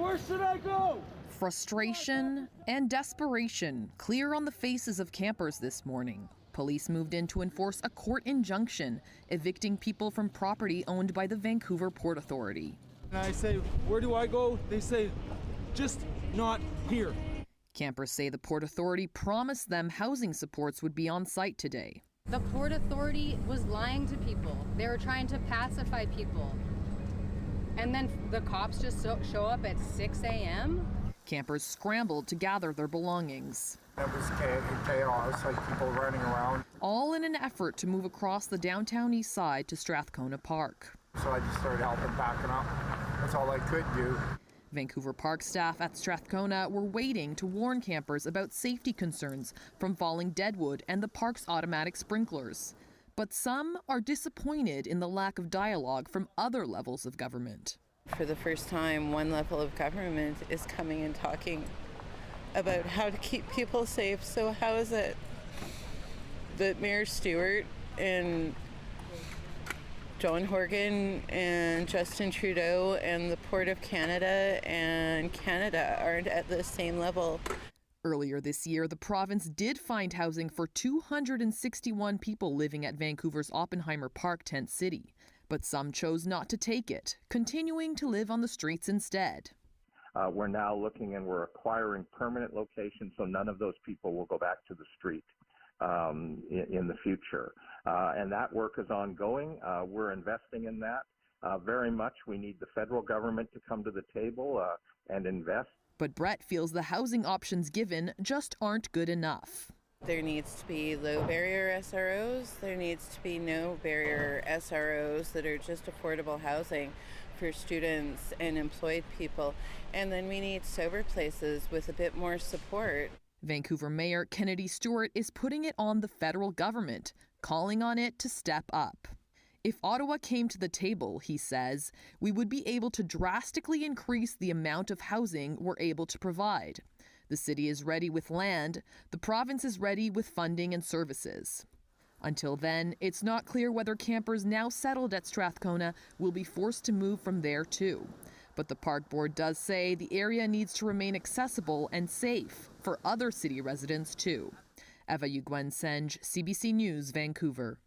Where should I go? Frustration and desperation clear on the faces of campers this morning. Police moved in to enforce a court injunction, evicting people from property owned by the Vancouver Port Authority. And I say, where do I go? They say, just not here. Campers say the Port Authority promised them housing supports would be on site today. The Port Authority was lying to people. They were trying to pacify people. And then the cops just show up at 6 a.m.? Campers scrambled to gather their belongings. It was chaos, like people running around. All in an effort to move across the downtown east side to Strathcona Park. So I just started helping packing up. That's all I could do. Vancouver Park staff at Strathcona were waiting to warn campers about safety concerns from falling deadwood and the park's automatic sprinklers. But some are disappointed in the lack of dialogue from other levels of government. For the first time, one level of government is coming and talking about how to keep people safe. So how is it that Mayor Stewart and John Horgan and Justin Trudeau and the Port of Canada and Canada aren't at the same level? Earlier this year, the province did find housing for 261 people living at Vancouver's Oppenheimer Park tent city. But some chose not to take it, continuing to live on the streets instead. We're now looking and we're acquiring permanent locations so none of those people will go back to the street in the future. And that work is ongoing. We're investing in that very much. We need the federal government to come to the table and invest. But Brett feels the housing options given just aren't good enough. There needs to be low barrier SROs. There needs to be no barrier SROs that are just affordable housing for students and employed people. And then we need sober places with a bit more support. Vancouver Mayor Kennedy Stewart is putting it on the federal government, calling on it to step up. If Ottawa came to the table, he says, we would be able to drastically increase the amount of housing we're able to provide. The city is ready with land. The province is ready with funding and services. Until then, it's not clear whether campers now settled at Strathcona will be forced to move from there too. But the park board does say the area needs to remain accessible and safe for other city residents too. Eva Uguen-Csenge, CBC News, Vancouver.